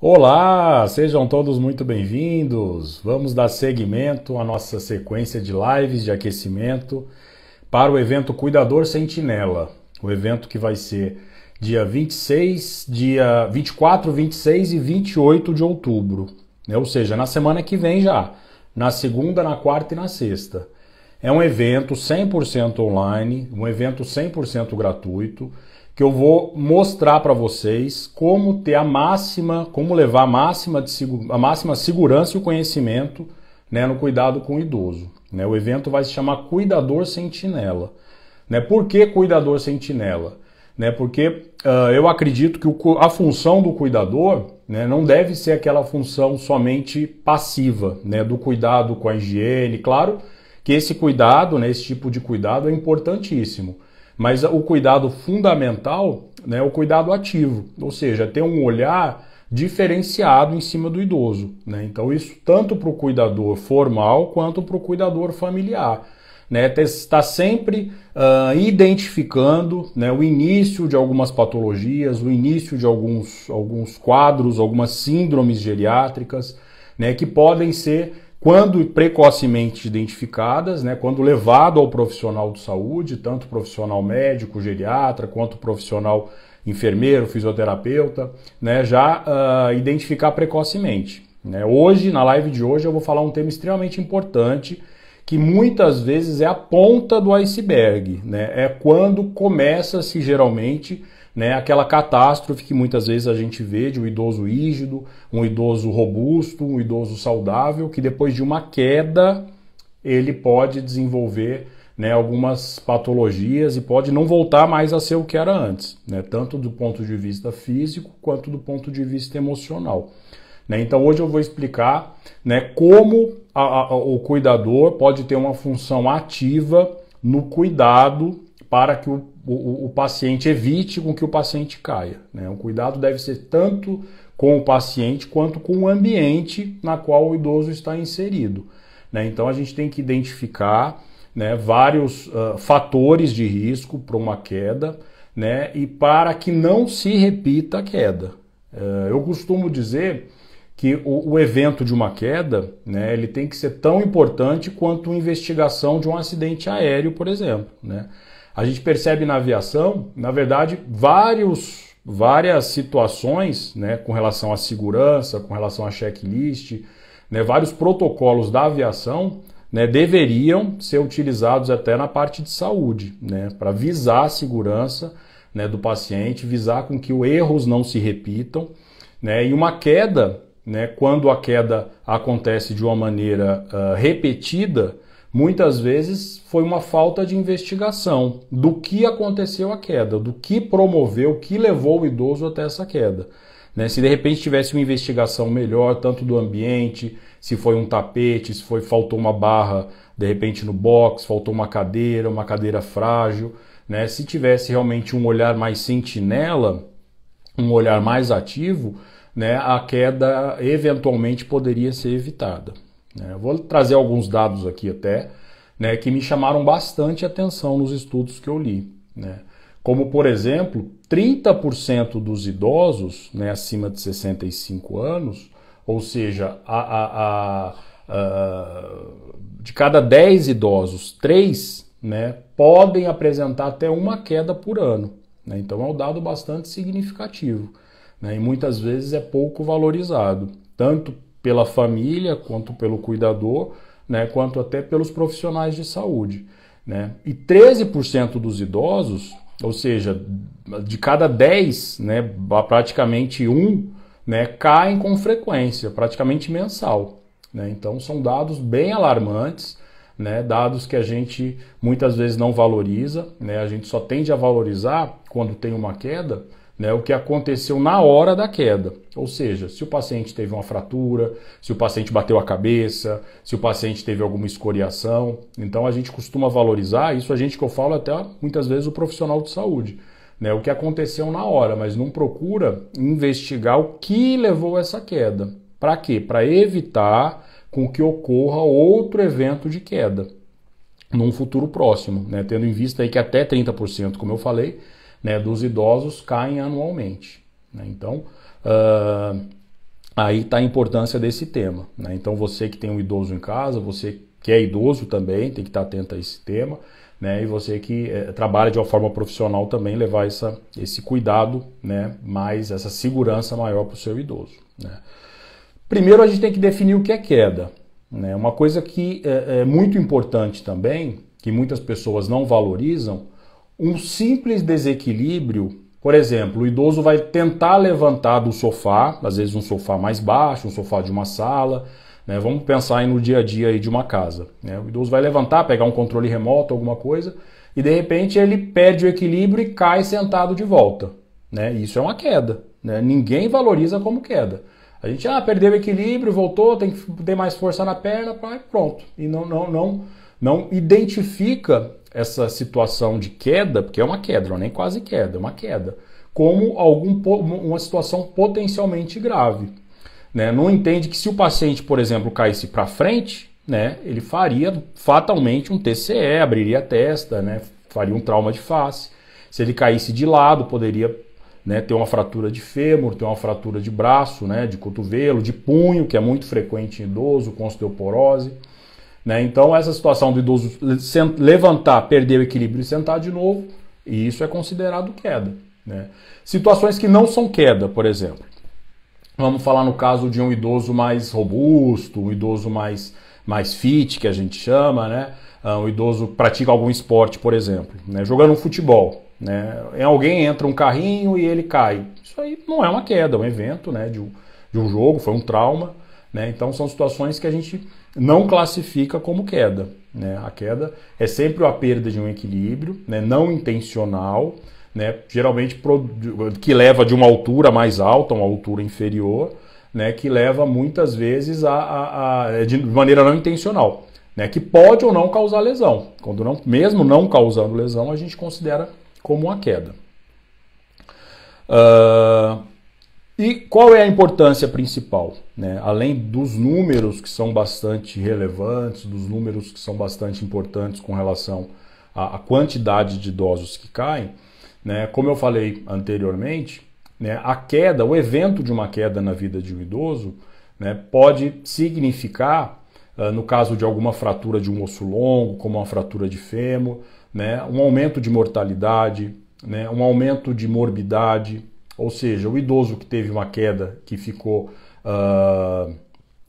Olá, sejam todos muito bem-vindos. Vamos dar seguimento à nossa sequência de lives de aquecimento para o evento Cuidador Sentinela. O evento que vai ser dia 26, dia 24, 26 e 28 de outubro. Ou seja, na semana que vem já, na segunda, na quarta e na sexta. É um evento 100% online, um evento 100% gratuito, que eu vou mostrar para vocês como ter como levar a máxima segurança e o conhecimento, no cuidado com o idoso. O evento vai se chamar Cuidador Sentinela. Por que Cuidador Sentinela? Porque eu acredito que a função do cuidador não deve ser aquela função somente passiva, do cuidado com a higiene. Claro que esse cuidado, esse tipo de cuidado é importantíssimo. Mas o cuidado fundamental é o cuidado ativo, ou seja, ter um olhar diferenciado em cima do idoso. Então isso tanto para o cuidador formal quanto para o cuidador familiar. Está sempre identificando o início de algumas patologias, o início de alguns quadros, algumas síndromes geriátricas, que podem ser, quando precocemente identificadas, quando levado ao profissional de saúde, tanto o profissional médico, geriatra, quanto o profissional enfermeiro, fisioterapeuta, já identificar precocemente. Hoje, na live de hoje, eu vou falar um tema extremamente importante, que muitas vezes é a ponta do iceberg, é quando começa-se geralmente aquela catástrofe que muitas vezes a gente vê de um idoso rígido, um idoso robusto, um idoso saudável, que depois de uma queda ele pode desenvolver algumas patologias e pode não voltar mais a ser o que era antes, tanto do ponto de vista físico quanto do ponto de vista emocional. Então hoje eu vou explicar como o cuidador pode ter uma função ativa no cuidado para que o paciente evite com que o paciente caia. O cuidado deve ser tanto com o paciente quanto com o ambiente na qual o idoso está inserido. Então a gente tem que identificar vários fatores de risco para uma queda, e para que não se repita a queda. Eu costumo dizer que o evento de uma queda, ele tem que ser tão importante quanto a investigação de um acidente aéreo, por exemplo. A gente percebe na aviação, na verdade, várias situações com relação à segurança, com relação a checklist, vários protocolos da aviação deveriam ser utilizados até na parte de saúde, para visar a segurança do paciente, visar com que os erros não se repitam. E uma queda, quando a queda acontece de uma maneira repetida, muitas vezes foi uma falta de investigação do que aconteceu a queda, do que promoveu, o que levou o idoso até essa queda. Se de repente tivesse uma investigação melhor, tanto do ambiente, se foi um tapete, se faltou uma barra, de repente no box, faltou uma cadeira frágil, se tivesse realmente um olhar mais sentinela, um olhar mais ativo, a queda eventualmente poderia ser evitada. Eu vou trazer alguns dados aqui até, que me chamaram bastante atenção nos estudos que eu li. Como, por exemplo, 30% dos idosos acima de 65 anos, ou seja, de cada 10 idosos, 3 podem apresentar até uma queda por ano. Então é um dado bastante significativo. E muitas vezes é pouco valorizado, tanto pela família, quanto pelo cuidador, quanto até pelos profissionais de saúde. E 13% dos idosos, ou seja, de cada 10, praticamente um, caem com frequência, praticamente mensal. Então são dados bem alarmantes, dados que a gente muitas vezes não valoriza, a gente só tende a valorizar quando tem uma queda, o que aconteceu na hora da queda, ou seja, se o paciente teve uma fratura, se o paciente bateu a cabeça, se o paciente teve alguma escoriação. Então a gente costuma valorizar, isso a gente que eu falo até muitas vezes o profissional de saúde, o que aconteceu na hora, mas não procura investigar o que levou a essa queda. Para quê? Para evitar com que ocorra outro evento de queda num futuro próximo, tendo em vista aí que até 30%, como eu falei, dos idosos caem anualmente. Então, aí está a importância desse tema, né? Então você que tem um idoso em casa, você que é idoso também, tem que estar atento a esse tema, né? E você que trabalha de uma forma profissional também levar esse cuidado, né? Mais essa segurança maior para o seu idoso, né? Primeiro a gente tem que definir o que é queda, né? Uma coisa que é muito importante também, que muitas pessoas não valorizam, um simples desequilíbrio. Por exemplo, o idoso vai tentar levantar do sofá, às vezes um sofá mais baixo, um sofá de uma sala, né? Vamos pensar aí no dia a dia aí de uma casa, né? O idoso vai levantar, pegar um controle remoto, alguma coisa, e de repente ele perde o equilíbrio e cai sentado de volta, né? Isso é uma queda, né? Ninguém valoriza como queda. A gente perdeu o equilíbrio, voltou, tem que ter mais força na perna, pronto. E não identifica essa situação de queda, porque é uma queda, não é nem quase queda, é uma queda, como uma situação potencialmente grave, né? Não entende que se o paciente, por exemplo, caísse para frente, né, ele faria fatalmente um TCE, abriria a testa, né, faria um trauma de face. Se ele caísse de lado, poderia, né, ter uma fratura de fêmur, ter uma fratura de braço, né, de cotovelo, de punho, que é muito frequente em idoso, com osteoporose. Né? Então, essa situação do idoso levantar, perder o equilíbrio e sentar de novo, e isso é considerado queda, né? Situações que não são queda, por exemplo. Vamos falar no caso de um idoso mais robusto, um idoso mais fit, que a gente chama, né? Um idoso que pratica algum esporte, por exemplo, né? Jogando um futebol, né? Em alguém entra um carrinho e ele cai. Isso aí não é uma queda, é um evento, né, de um jogo, foi um trauma, né? Então, são situações que a gente não classifica como queda, né? A queda é sempre a perda de um equilíbrio, né, não intencional, né, geralmente que leva de uma altura mais alta a uma altura inferior, né, que leva muitas vezes de maneira não intencional, né, que pode ou não causar lesão. Quando não, mesmo não causando lesão, a gente considera como uma queda. E qual é a importância principal, né? Além dos números que são bastante relevantes, dos números que são bastante importantes com relação à quantidade de idosos que caem, né? Como eu falei anteriormente, né, a queda, o evento de uma queda na vida de um idoso, né, pode significar, no caso de alguma fratura de um osso longo, como uma fratura de fêmur, né, um aumento de mortalidade, né, um aumento de morbidade. Ou seja, o idoso que teve uma queda que ficou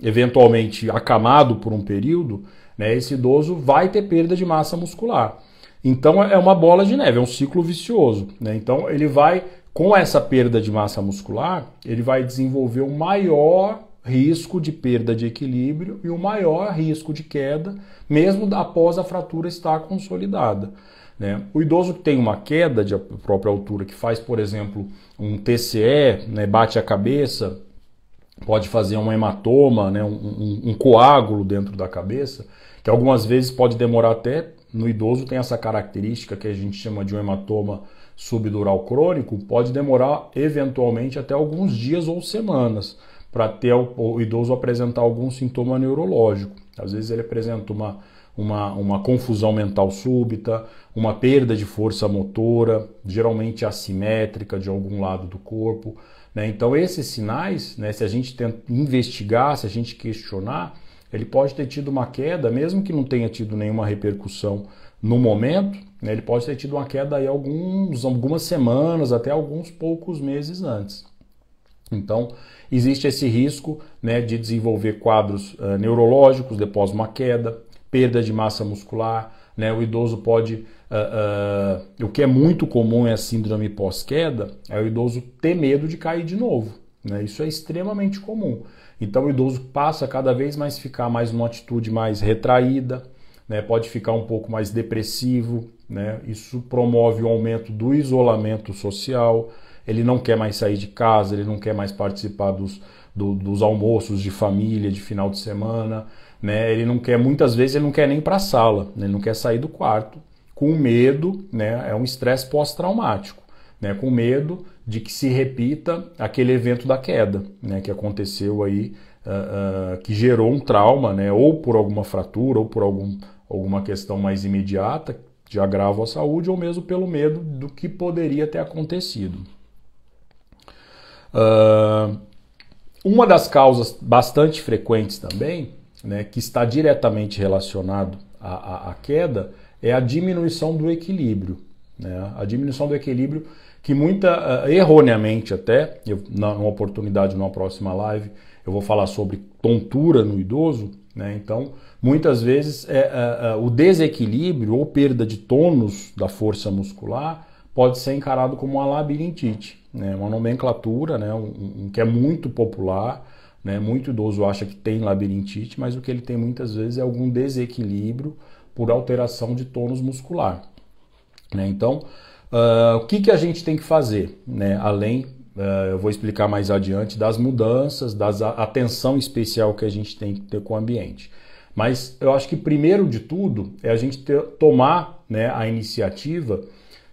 eventualmente acamado por um período, né, esse idoso vai ter perda de massa muscular. Então é uma bola de neve, é um ciclo vicioso, né? Então ele vai, com essa perda de massa muscular, ele vai desenvolver um maior risco de perda de equilíbrio e um maior risco de queda, mesmo após a fratura estar consolidada, né? O idoso que tem uma queda de própria altura, que faz, por exemplo, um TCE, né, bate a cabeça, pode fazer um hematoma, né, um coágulo dentro da cabeça, que algumas vezes pode demorar até, no idoso tem essa característica que a gente chama de um hematoma subdural crônico, pode demorar eventualmente até alguns dias ou semanas para ter o idoso apresentar algum sintoma neurológico. Às vezes ele apresenta uma confusão mental súbita, uma perda de força motora, geralmente assimétrica de algum lado do corpo, né? Então esses sinais, né, se a gente tenta investigar, se a gente questionar, ele pode ter tido uma queda, mesmo que não tenha tido nenhuma repercussão no momento, né, ele pode ter tido uma queda aí algumas semanas, até alguns poucos meses antes. Então, existe esse risco, né, de desenvolver quadros neurológicos depois de uma queda, perda de massa muscular, né? O idoso pode, o que é muito comum é a síndrome pós-queda, é o idoso ter medo de cair de novo, né? Isso é extremamente comum. Então o idoso passa cada vez mais ficar mais numa atitude mais retraída, né? Pode ficar um pouco mais depressivo, né? Isso promove o aumento do isolamento social, ele não quer mais sair de casa, ele não quer mais participar dos almoços de família, de final de semana, né? Ele não quer, muitas vezes ele não quer nem ir para a sala, né? Ele não quer sair do quarto, com medo, né? É um estresse pós-traumático, né? Com medo de que se repita aquele evento da queda, né? Que aconteceu aí, que gerou um trauma, né? Ou por alguma fratura, ou por alguma questão mais imediata de agravo à saúde, ou mesmo pelo medo do que poderia ter acontecido. Uma das causas bastante frequentes também, né, que está diretamente relacionado à queda, é a diminuição do equilíbrio. Né? A diminuição do equilíbrio que erroneamente até, numa oportunidade, numa próxima live, eu vou falar sobre tontura no idoso, né? Então, muitas vezes o desequilíbrio ou perda de tônus da força muscular pode ser encarado como uma labirintite, né? Uma nomenclatura, né? Que é muito popular, né? Muito idoso acha que tem labirintite, mas o que ele tem muitas vezes é algum desequilíbrio por alteração de tônus muscular, né? Então, o que a gente tem que fazer, né? Além, eu vou explicar mais adiante, das mudanças, da atenção especial que a gente tem que ter com o ambiente. Mas eu acho que primeiro de tudo é a gente tomar, né, a iniciativa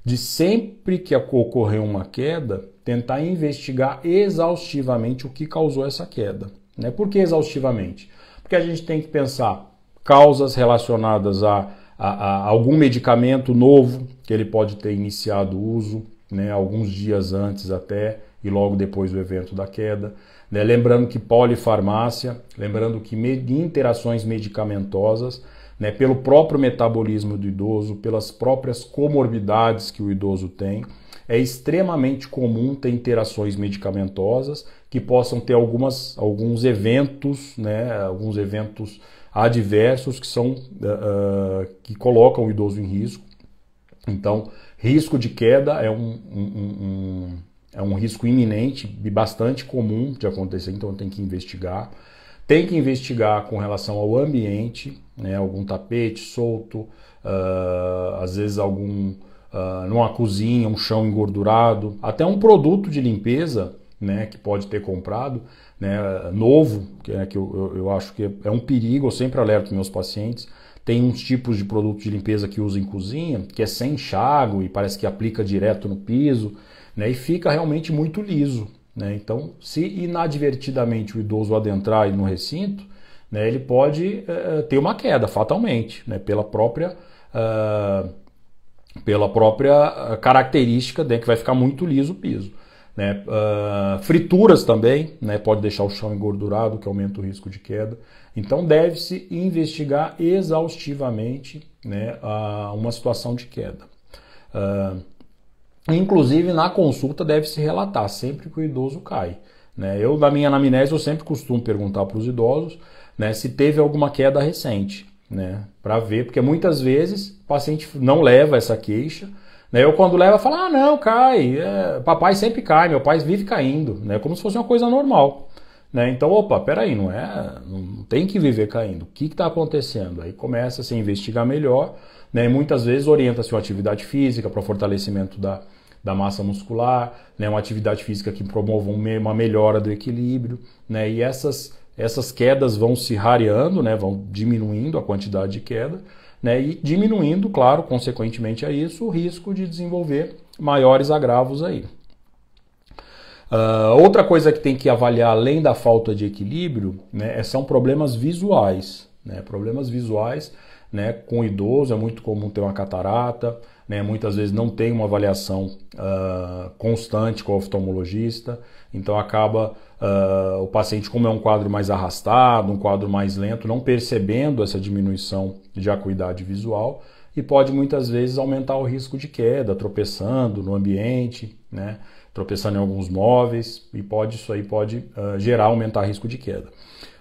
de sempre que ocorrer uma queda, tentar investigar exaustivamente o que causou essa queda. Né? Por que exaustivamente? Porque a gente tem que pensar causas relacionadas a algum medicamento novo que ele pode ter iniciado o uso, né, alguns dias antes até e logo depois do evento da queda. Né? Lembrando que polifarmácia, lembrando que interações medicamentosas, né, pelo próprio metabolismo do idoso, pelas próprias comorbidades que o idoso tem, é extremamente comum ter interações medicamentosas que possam ter alguns eventos, né, alguns eventos adversos que colocam o idoso em risco. Então, risco de queda é um risco iminente e bastante comum de acontecer, então tem que investigar. Tem que investigar com relação ao ambiente, né, algum tapete solto, às vezes numa cozinha, um chão engordurado, até um produto de limpeza, né, que pode ter comprado, né, novo, que eu acho que é um perigo, eu sempre alerto meus pacientes. Tem uns tipos de produto de limpeza que usa em cozinha, que é sem enxágue e parece que aplica direto no piso, né, e fica realmente muito liso. Né? Então, se inadvertidamente o idoso adentrar no recinto, né, ele pode ter uma queda fatalmente, né, pela própria característica, né, que vai ficar muito liso o piso. Né? Frituras também, né, pode deixar o chão engordurado, que aumenta o risco de queda. Então deve-se investigar exaustivamente, né, uma situação de queda. Inclusive na consulta deve-se relatar sempre que o idoso cai. Né? Eu, na minha anamnese, eu sempre costumo perguntar para os idosos, né, se teve alguma queda recente, né, para ver, porque muitas vezes o paciente não leva essa queixa. Né? Eu, quando leva, falo, não, cai, papai sempre cai, meu pai vive caindo, né? Como se fosse uma coisa normal. Né? Então, opa, peraí, não tem que viver caindo, o que está acontecendo? Aí começa a se investigar melhor, né? E muitas vezes orienta-se uma atividade física para fortalecimento da massa muscular, né? Uma atividade física que promova uma melhora do equilíbrio, né? E essas quedas vão se rareando, né? Vão diminuindo a quantidade de queda, né, e diminuindo, claro, consequentemente a isso, o risco de desenvolver maiores agravos aí. Outra coisa que tem que avaliar, além da falta de equilíbrio, né, são problemas visuais. Né, problemas visuais, né, com o idoso é muito comum ter uma catarata, né, muitas vezes não tem uma avaliação constante com o oftalmologista, então acaba o paciente, como é um quadro mais arrastado, um quadro mais lento, não percebendo essa diminuição de acuidade visual e pode muitas vezes aumentar o risco de queda, tropeçando no ambiente, né, tropeçando em alguns móveis e isso aí pode aumentar o risco de queda.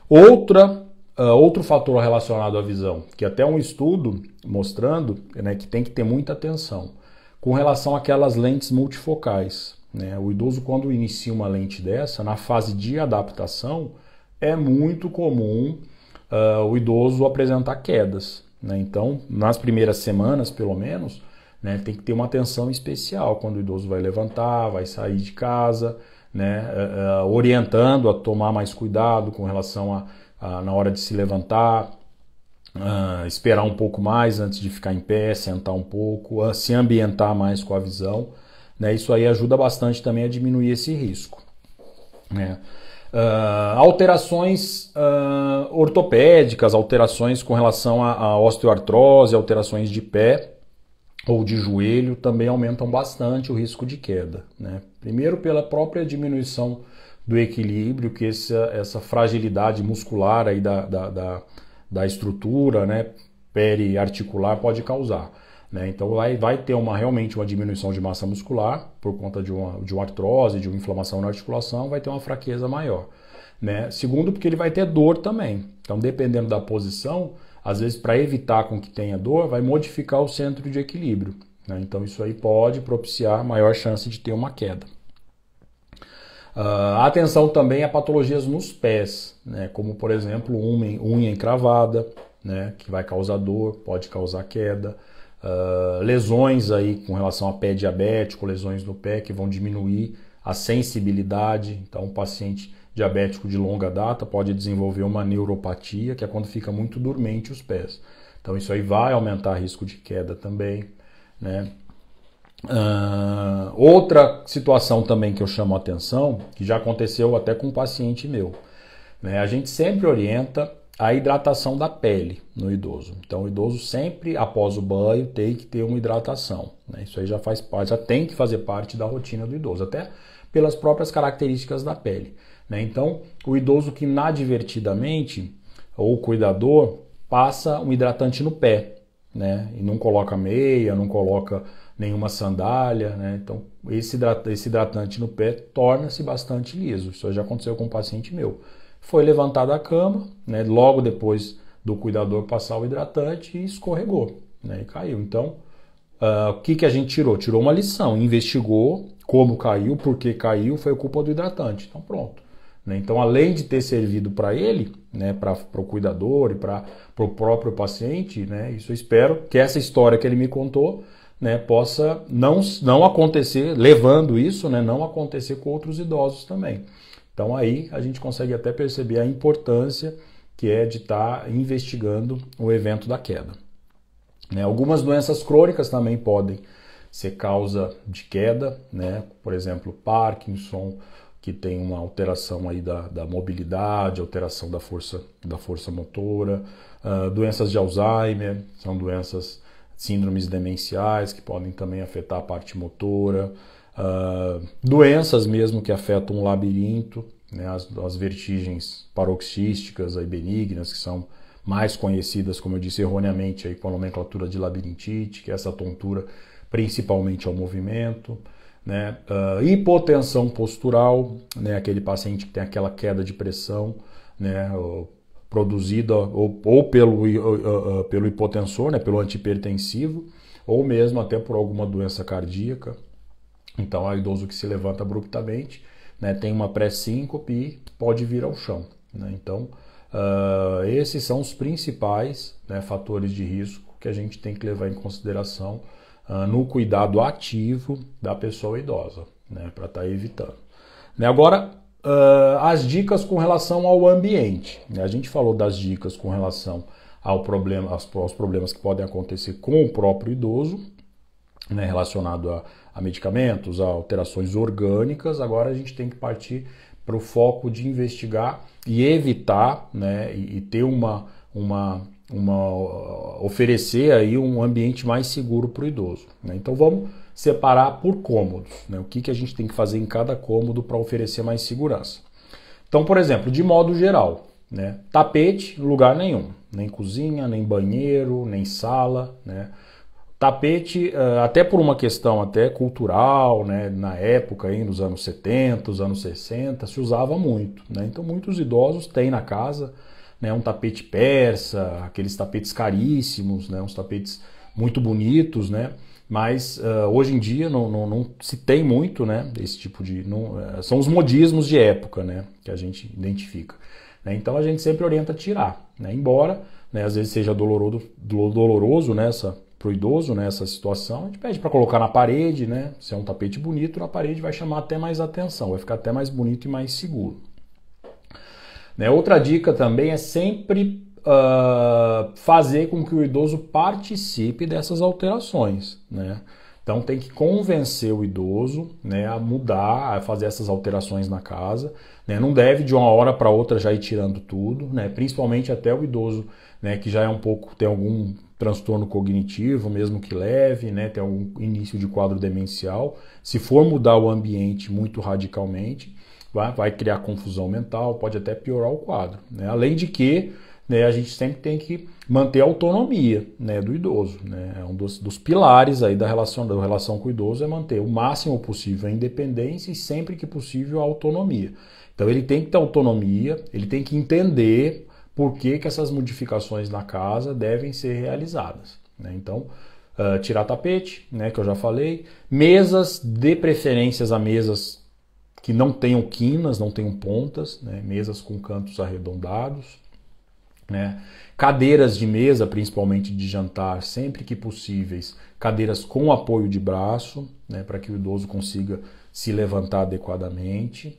Outro fator relacionado à visão, que até um estudo mostrando, né, que tem que ter muita atenção, com relação àquelas lentes multifocais. Né? O idoso, quando inicia uma lente dessa, na fase de adaptação, é muito comum o idoso apresentar quedas. Né? Então, nas primeiras semanas, pelo menos, né, tem que ter uma atenção especial quando o idoso vai levantar, vai sair de casa, né, orientando a tomar mais cuidado com relação na hora de se levantar, esperar um pouco mais antes de ficar em pé, sentar um pouco, se ambientar mais com a visão. Né? Isso aí ajuda bastante também a diminuir esse risco. Né? Alterações ortopédicas, alterações com relação à osteoartrose, alterações de pé ou de joelho também aumentam bastante o risco de queda. Né? Primeiro pela própria diminuição do equilíbrio que essa fragilidade muscular aí da estrutura, né, periarticular pode causar. Né? Então vai ter realmente uma diminuição de massa muscular por conta de uma artrose, de uma inflamação na articulação, vai ter uma fraqueza maior. Né? Segundo, porque ele vai ter dor também. Então, dependendo da posição, às vezes para evitar com que tenha dor, vai modificar o centro de equilíbrio. Né? Então, isso aí pode propiciar maior chance de ter uma queda. Atenção também a patologias nos pés, né? Como por exemplo unha encravada, né? Que vai causar dor, pode causar queda. Lesões aí com relação a pé diabético, lesões no pé que vão diminuir a sensibilidade. Então, o paciente diabético de longa data pode desenvolver uma neuropatia, que é quando fica muito dormente os pés. Então, isso aí vai aumentar o risco de queda também, né? Outra situação também que eu chamo a atenção, que já aconteceu até com um paciente meu, né? A gente sempre orienta a hidratação da pele no idoso. Então, o idoso sempre, após o banho, tem que ter uma hidratação, né? Isso aí já faz parte, já tem que fazer parte da rotina do idoso, até pelas próprias características da pele, né? Então, o idoso que inadvertidamente, ou o cuidador, passa um hidratante no pé, né? E não coloca meia, não coloca nenhuma sandália, né? Então, esse hidratante no pé torna-se bastante liso. Isso já aconteceu com um paciente meu. Foi levantado da cama, né? Logo depois do cuidador passar o hidratante e escorregou, né? E caiu. Então, o que a gente tirou? Tirou uma lição, investigou como caiu, por que caiu, foi culpa do hidratante. Então, pronto. Né? Então, além de ter servido para ele, né, para o cuidador e para o próprio paciente, né, isso eu espero que essa história que ele me contou, né, possa não acontecer, levando isso, né, não acontecer com outros idosos também. Então aí a gente consegue até perceber a importância que é de estar investigando o evento da queda. Né, algumas doenças crônicas também podem ser causa de queda, né, por exemplo, Parkinson, que tem uma alteração aí da mobilidade, alteração da força motora, doenças de Alzheimer, são doenças, síndromes demenciais que podem também afetar a parte motora, doenças mesmo que afetam o labirinto, né, as vertigens paroxísticas aí benignas, que são mais conhecidas, como eu disse erroneamente, aí, com a nomenclatura de labirintite, que é essa tontura principalmente ao movimento, né, hipotensão postural, né, aquele paciente que tem aquela queda de pressão, né, produzida ou pelo hipotensor, né, pelo antihipertensivo, ou mesmo até por alguma doença cardíaca. Então, é o idoso que se levanta abruptamente, né, tem uma pré-síncope e pode vir ao chão. Né? Então, esses são os principais, né, fatores de risco que a gente tem que levar em consideração no cuidado ativo da pessoa idosa, né, para estar evitando. Né, agora, as dicas com relação ao ambiente. A gente falou das dicas com relação aos problemas que podem acontecer com o próprio idoso, né, relacionado a medicamentos, a alterações orgânicas. Agora a gente tem que partir para o foco de investigar e evitar, né, e ter oferecer aí um ambiente mais seguro para o idoso. Né? Então vamos separar por cômodos, né? O que a gente tem que fazer em cada cômodo para oferecer mais segurança. Então, por exemplo, de modo geral, né? Tapete, lugar nenhum, nem cozinha, nem banheiro, nem sala, né? Tapete, até por uma questão até cultural, né? Na época, aí, nos anos 70, os anos 60, se usava muito, né? Então muitos idosos têm na casa, né, um tapete persa, aqueles tapetes caríssimos, né, uns tapetes muito bonitos, né, mas hoje em dia não se tem muito, né, esse tipo de... são os modismos de época, né, que a gente identifica. Né, então a gente sempre orienta a tirar, né, embora, né, às vezes seja doloroso para o idoso, né, essa situação, a gente pede para colocar na parede, né, se é um tapete bonito, na parede vai chamar até mais atenção, vai ficar até mais bonito e mais seguro. Outra dica também é sempre fazer com que o idoso participe dessas alterações, né? Então tem que convencer o idoso, né, a mudar, a fazer essas alterações na casa, né? Não deve de uma hora para outra já ir tirando tudo, né? Principalmente até o idoso, né, que já é tem algum transtorno cognitivo, mesmo que leve, né, tem algum início de quadro demencial. Se for mudar o ambiente muito radicalmente, vai criar confusão mental, pode até piorar o quadro, né? Além de que, né, a gente sempre tem que manter a autonomia, né, do idoso, né? É um dos pilares aí da relação com o idoso, é manter o máximo possível a independência e sempre que possível a autonomia. Então ele tem que ter autonomia, ele tem que entender por que essas modificações na casa devem ser realizadas, né? Então, tirar tapete, né, que eu já falei, mesas, de preferências a mesas que não tenham quinas, não tenham pontas, né, mesas com cantos arredondados, né, cadeiras de mesa, principalmente de jantar, sempre que possíveis, cadeiras com apoio de braço, né, para que o idoso consiga se levantar adequadamente.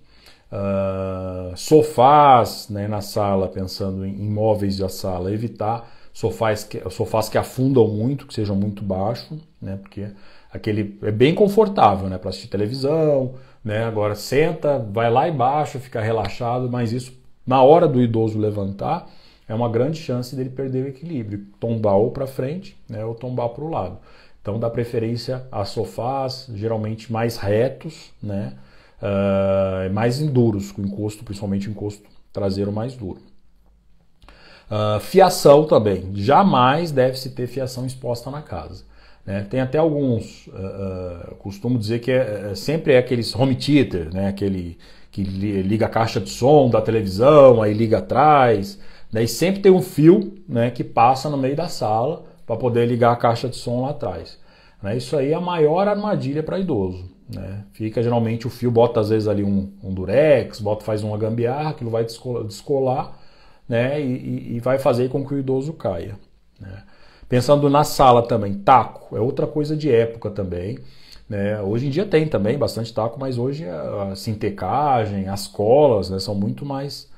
Sofás, né, na sala, pensando em móveis da sala, evitar sofás que afundam muito, que sejam muito baixos, né, porque aquele é bem confortável, né, para assistir televisão, né, agora senta, vai lá embaixo, fica relaxado, mas isso, na hora do idoso levantar, é uma grande chance dele perder o equilíbrio, tombar ou para frente, né, ou tombar para o lado. Então dá preferência a sofás, geralmente mais retos, né, mais duros, com encosto, principalmente encosto traseiro mais duro. Fiação também, jamais deve-se ter fiação exposta na casa, né? Tem até alguns, costumo dizer que sempre é aqueles home theater, né? Aquele que liga a caixa de som da televisão, aí liga atrás, né? E sempre tem um fio, né, que passa no meio da sala para poder ligar a caixa de som lá atrás, né? Isso aí é a maior armadilha para idoso, né? Fica geralmente o fio, bota às vezes ali um durex, faz uma gambiarra, aquilo vai descolar, né, e vai fazer com que o idoso caia, né? Pensando na sala também, taco é outra coisa de época também, né? Hoje em dia tem também bastante taco, mas hoje a sintecagem, as colas, né, são muito mais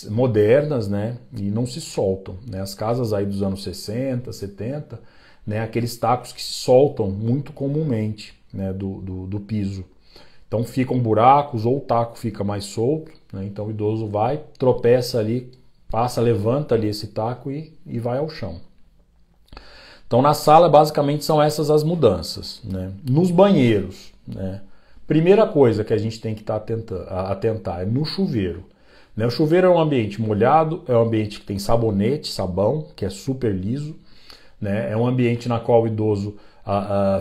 modernas, né, e não se soltam, né? As casas aí dos anos 60, 70, né, aqueles tacos que se soltam muito comumente, né, do piso. Então ficam buracos ou o taco fica mais solto, né? Então o idoso vai, tropeça ali, levanta ali esse taco e vai ao chão. Então na sala basicamente são essas as mudanças, né? Nos banheiros, né, primeira coisa que a gente tem que atentar é no chuveiro, né? O chuveiro é um ambiente molhado, é um ambiente que tem sabonete, sabão, que é super liso, né? É um ambiente na qual o idoso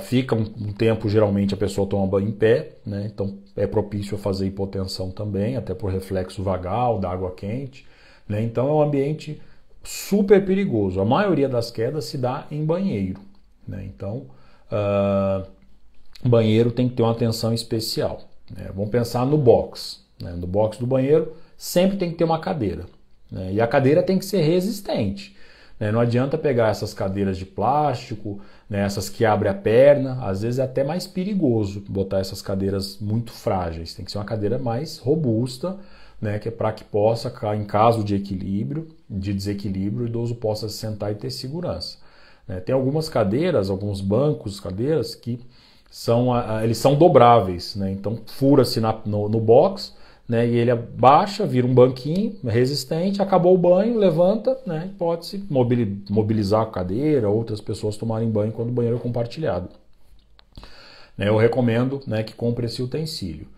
fica um tempo, geralmente a pessoa toma banho em pé, né? Então é propício a fazer hipotensão também, até por reflexo vagal da água quente, né? Então é um ambiente super perigoso. A maioria das quedas se dá em banheiro, né? Então banheiro tem que ter uma atenção especial, né? Vamos pensar no box, né? No box do banheiro sempre tem que ter uma cadeira, né? E a cadeira tem que ser resistente. Não adianta pegar essas cadeiras de plástico, né, essas que abrem a perna, às vezes é até mais perigoso botar essas cadeiras muito frágeis. Tem que ser uma cadeira mais robusta, né, que é para que possa, em caso de desequilíbrio, o idoso possa se sentar e ter segurança, né? Tem algumas cadeiras, alguns bancos, cadeiras que eles são dobráveis, né? Então fura-se no box, né, e ele abaixa, vira um banquinho resistente, acabou o banho, levanta, né, e pode-se mobilizar a cadeira, outras pessoas tomarem banho quando o banheiro é compartilhado, né? Eu recomendo, né, que compre esse utensílio.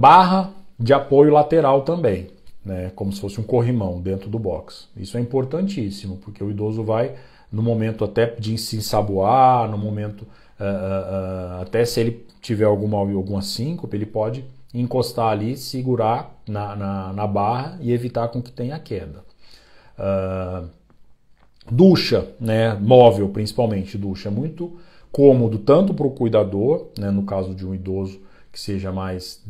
Barra de apoio lateral também, né, como se fosse um corrimão dentro do box. Isso é importantíssimo, porque o idoso vai, no momento até de se ensaboar, no momento até se ele tiver alguma síncope, ele pode encostar ali, segurar na barra e evitar com que tenha queda. Ducha, né, móvel principalmente, ducha é muito cômodo tanto para o cuidador, né, no caso de um idoso que seja mais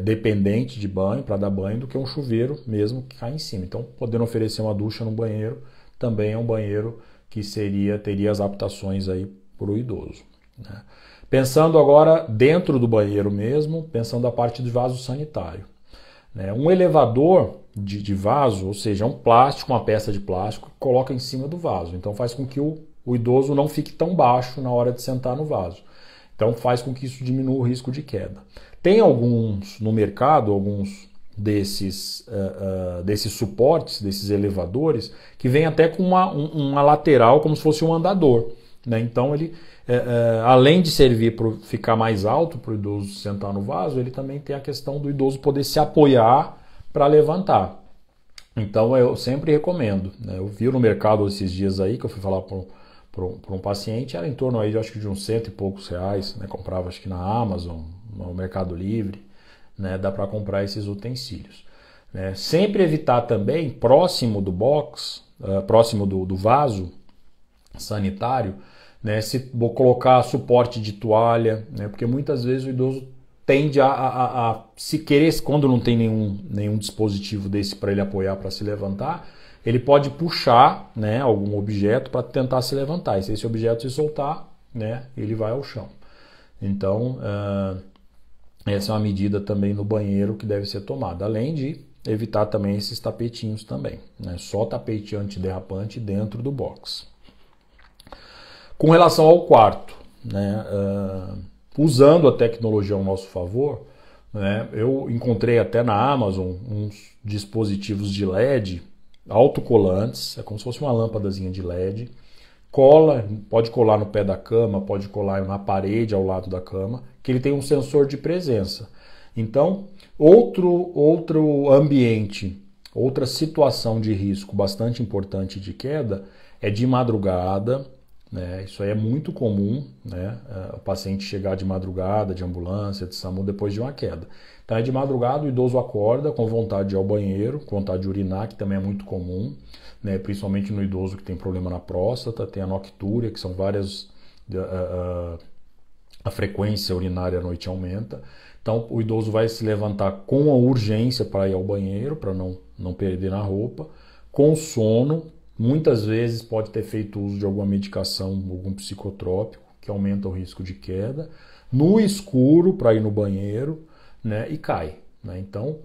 dependente de banho, para dar banho, do que um chuveiro mesmo que cai em cima. Então, podendo oferecer uma ducha no banheiro, também é um banheiro que teria as adaptações aí para o idoso, né? Pensando agora dentro do banheiro mesmo, pensando a parte de vaso sanitário, né? Um elevador de vaso, ou seja, um plástico, uma peça de plástico, coloca em cima do vaso. Então faz com que o idoso não fique tão baixo na hora de sentar no vaso. Então faz com que isso diminua o risco de queda. Tem alguns no mercado, alguns desses suportes, desses elevadores, que vem até com uma lateral, como se fosse um andador. né? Então ele, além de servir para ficar mais alto para o idoso sentar no vaso, ele também tem a questão do idoso poder se apoiar para levantar. Então eu sempre recomendo, né? Eu vi no mercado esses dias aí, que eu fui falar para um paciente, era em torno aí, acho que de uns R$100 e poucos, né? Comprava acho que na Amazon, no Mercado Livre, né? Dá para comprar esses utensílios, né? Sempre evitar também, próximo do box, próximo do vaso sanitário, né? Se colocar suporte de toalha, né? Porque muitas vezes o idoso tende a se querer, quando não tem nenhum dispositivo desse para ele apoiar para se levantar, ele pode puxar, né, algum objeto para tentar se levantar. E se esse objeto se soltar, né, ele vai ao chão. Então, essa é uma medida também no banheiro que deve ser tomada. Além de evitar também esses tapetinhos também, né? Só tapete antiderrapante dentro do box. Com relação ao quarto, né, usando a tecnologia ao nosso favor, né, eu encontrei até na Amazon uns dispositivos de LED autocolantes, é como se fosse uma lâmpadazinha de LED, pode colar no pé da cama, pode colar na parede ao lado da cama, que ele tem um sensor de presença. Então, outro ambiente, outra situação de risco bastante importante de queda é de madrugada, né? Isso aí é muito comum, né? O paciente chegar de madrugada, de ambulância, de SAMU, depois de uma queda. Então é de madrugada, o idoso acorda com vontade de ir ao banheiro, com vontade de urinar, que também é muito comum, né? Principalmente no idoso que tem problema na próstata, tem a noctúria, que são várias... a frequência urinária à noite aumenta. Então o idoso vai se levantar com a urgência para ir ao banheiro, para não perder na roupa, com sono. Muitas vezes pode ter feito uso de alguma medicação, algum psicotrópico, que aumenta o risco de queda, no escuro para ir no banheiro, né, e cai, né? Então,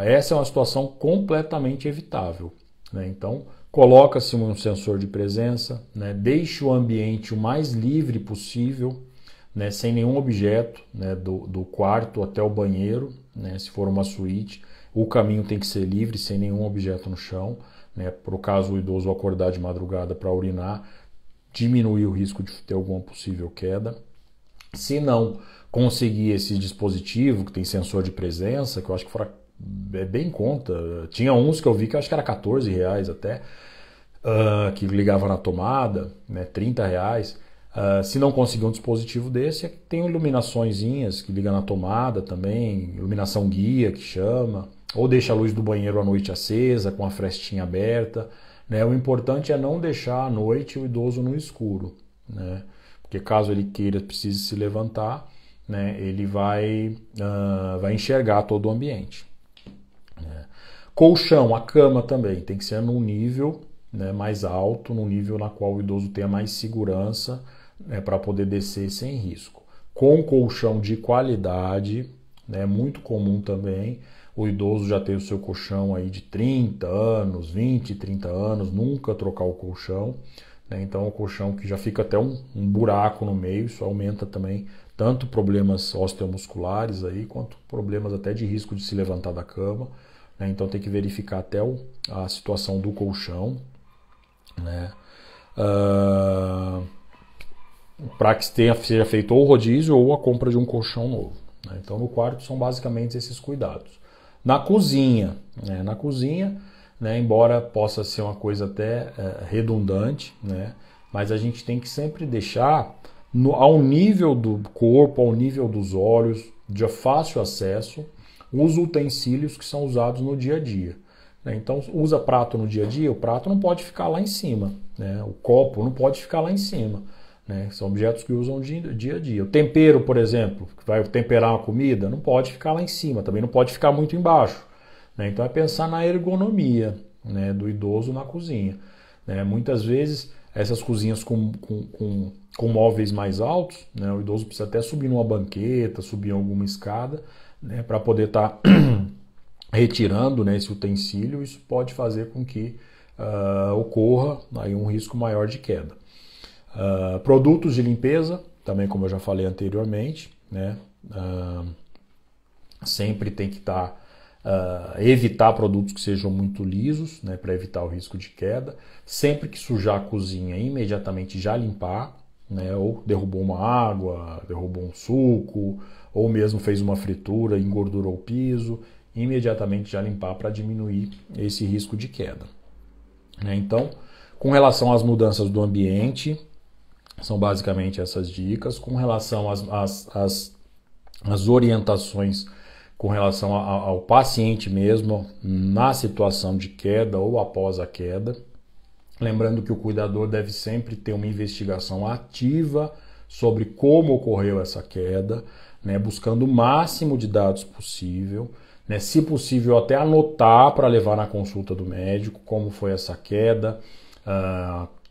essa é uma situação completamente evitável, né? Então, coloca-se um sensor de presença, né, deixe o ambiente o mais livre possível, né, sem nenhum objeto, né, do quarto até o banheiro, né, se for uma suíte, o caminho tem que ser livre, sem nenhum objeto no chão, né, para o caso o idoso acordar de madrugada para urinar, diminuir o risco de ter alguma possível queda. Se não conseguir esse dispositivo que tem sensor de presença, que eu acho que é bem em conta, tinha uns que eu vi que eu acho que era R$14 até, que ligava na tomada, né, R$30. Se não conseguir um dispositivo desse, tem iluminaçõezinhas que liga na tomada também, iluminação guia que chama, ou deixa a luz do banheiro à noite acesa, com a frestinha aberta, né? O importante é não deixar à noite o idoso no escuro, né? Porque caso ele precise se levantar, né, ele vai enxergar todo o ambiente, né? Colchão, a cama também, tem que ser num nível, né, mais alto, num nível na qual o idoso tenha mais segurança, né, para poder descer sem risco. Com colchão de qualidade, né, muito comum também, o idoso já tem o seu colchão aí de 30 anos, 20, 30 anos, nunca trocar o colchão, né? Então é um colchão que já fica até um buraco no meio, isso aumenta também tanto problemas osteomusculares aí, quanto problemas até de risco de se levantar da cama, né? Então tem que verificar até a situação do colchão, né? Para que seja feito ou o rodízio ou a compra de um colchão novo, né? Então no quarto são basicamente esses cuidados. Na cozinha, né, embora possa ser uma coisa até redundante, né, mas a gente tem que sempre deixar ao nível do corpo, ao nível dos olhos, de fácil acesso, os utensílios que são usados no dia a dia, né? Então, usa prato no dia a dia, o prato não pode ficar lá em cima, né? O copo não pode ficar lá em cima, né? São objetos que usam dia a dia. O tempero, por exemplo, que vai temperar uma comida, não pode ficar lá em cima, também não pode ficar muito embaixo, né? Então é pensar na ergonomia, né, do idoso na cozinha, né? Muitas vezes essas cozinhas com móveis mais altos, né, o idoso precisa até subir numa banqueta, subir em alguma escada, né, para poder estar retirando, né, esse utensílio. Isso pode fazer com que ocorra aí um risco maior de queda. Produtos de limpeza, também como eu já falei anteriormente, né, sempre tem que estar evitar produtos que sejam muito lisos, né, para evitar o risco de queda. Sempre que sujar a cozinha, imediatamente já limpar, né, ou derrubou uma água, derrubou um suco, ou mesmo fez uma fritura, engordurou o piso, imediatamente já limpar para diminuir esse risco de queda. Né? Então, com relação às mudanças do ambiente, são basicamente essas dicas. Com relação às orientações com relação ao paciente mesmo, na situação de queda ou após a queda, lembrando que o cuidador deve sempre ter uma investigação ativa sobre como ocorreu essa queda, né, buscando o máximo de dados possível, né, se possível até anotar para levar na consulta do médico como foi essa queda,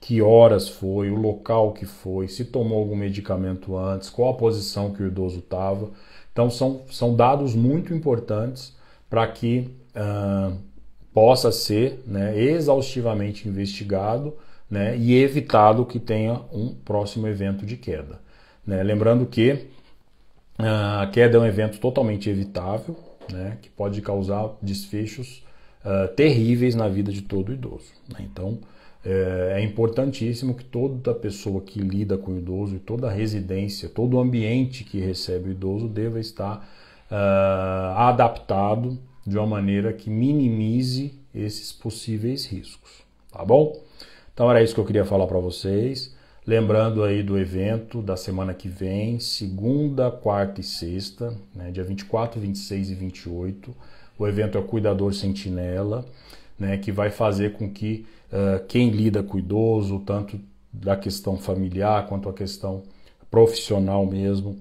que horas foi, o local que foi, se tomou algum medicamento antes, qual a posição que o idoso estava. Então são dados muito importantes para que possa ser, né, exaustivamente investigado, né, e evitado que tenha um próximo evento de queda. Né? Lembrando que a queda é um evento totalmente evitável, né, que pode causar desfechos terríveis na vida de todo idoso. Né? Então é importantíssimo que toda pessoa que lida com o idoso e toda a residência, todo o ambiente que recebe o idoso deva estar adaptado de uma maneira que minimize esses possíveis riscos, tá bom? Então era isso que eu queria falar para vocês. Lembrando aí do evento da semana que vem, segunda, quarta e sexta, né, dia 24, 26 e 28. O evento é o Cuidador Sentinela, né, que vai fazer com que quem lida com o idoso, tanto da questão familiar quanto a questão profissional mesmo,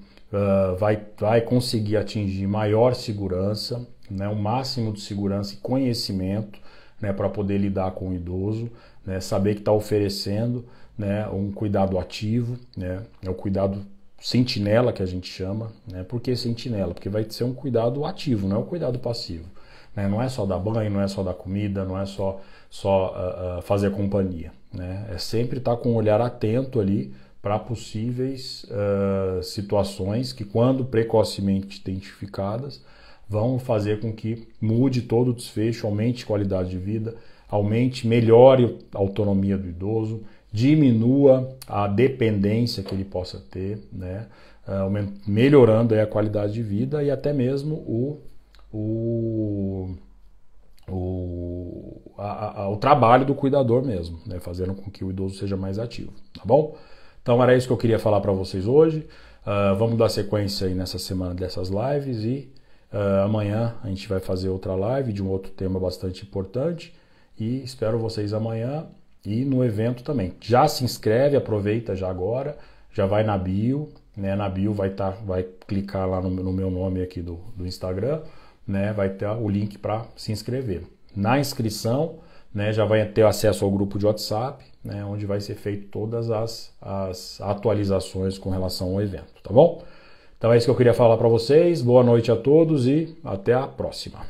vai conseguir atingir maior segurança, né, um máximo de segurança e conhecimento, né, para poder lidar com o idoso, né, saber que está oferecendo, né, um cuidado ativo, né, é o cuidado sentinela que a gente chama. Né? Por que sentinela? Porque vai ser um cuidado ativo, não é um cuidado passivo. Né? Não é só dar banho, não é só dar comida, não é só fazer companhia. Né? É sempre estar com um olhar atento ali para possíveis situações que, quando precocemente identificadas, vão fazer com que mude todo o desfecho, aumente a qualidade de vida, melhore a autonomia do idoso, diminua a dependência que ele possa ter, né? Melhorando aí a qualidade de vida e até mesmo o trabalho do cuidador mesmo, né? Fazendo com que o idoso seja mais ativo, tá bom? Então era isso que eu queria falar para vocês hoje. Vamos dar sequência aí nessa semana dessas lives e amanhã a gente vai fazer outra live de um outro tema bastante importante e espero vocês amanhã e no evento também. Já se inscreve, aproveita já agora, já vai na bio, né? Na bio vai clicar lá no meu nome aqui do Instagram, né? Vai ter o link para se inscrever. Na inscrição, né, já vai ter acesso ao grupo de WhatsApp, né, onde vai ser feito todas as atualizações com relação ao evento, tá bom? Então é isso que eu queria falar para vocês. Boa noite a todos e até a próxima.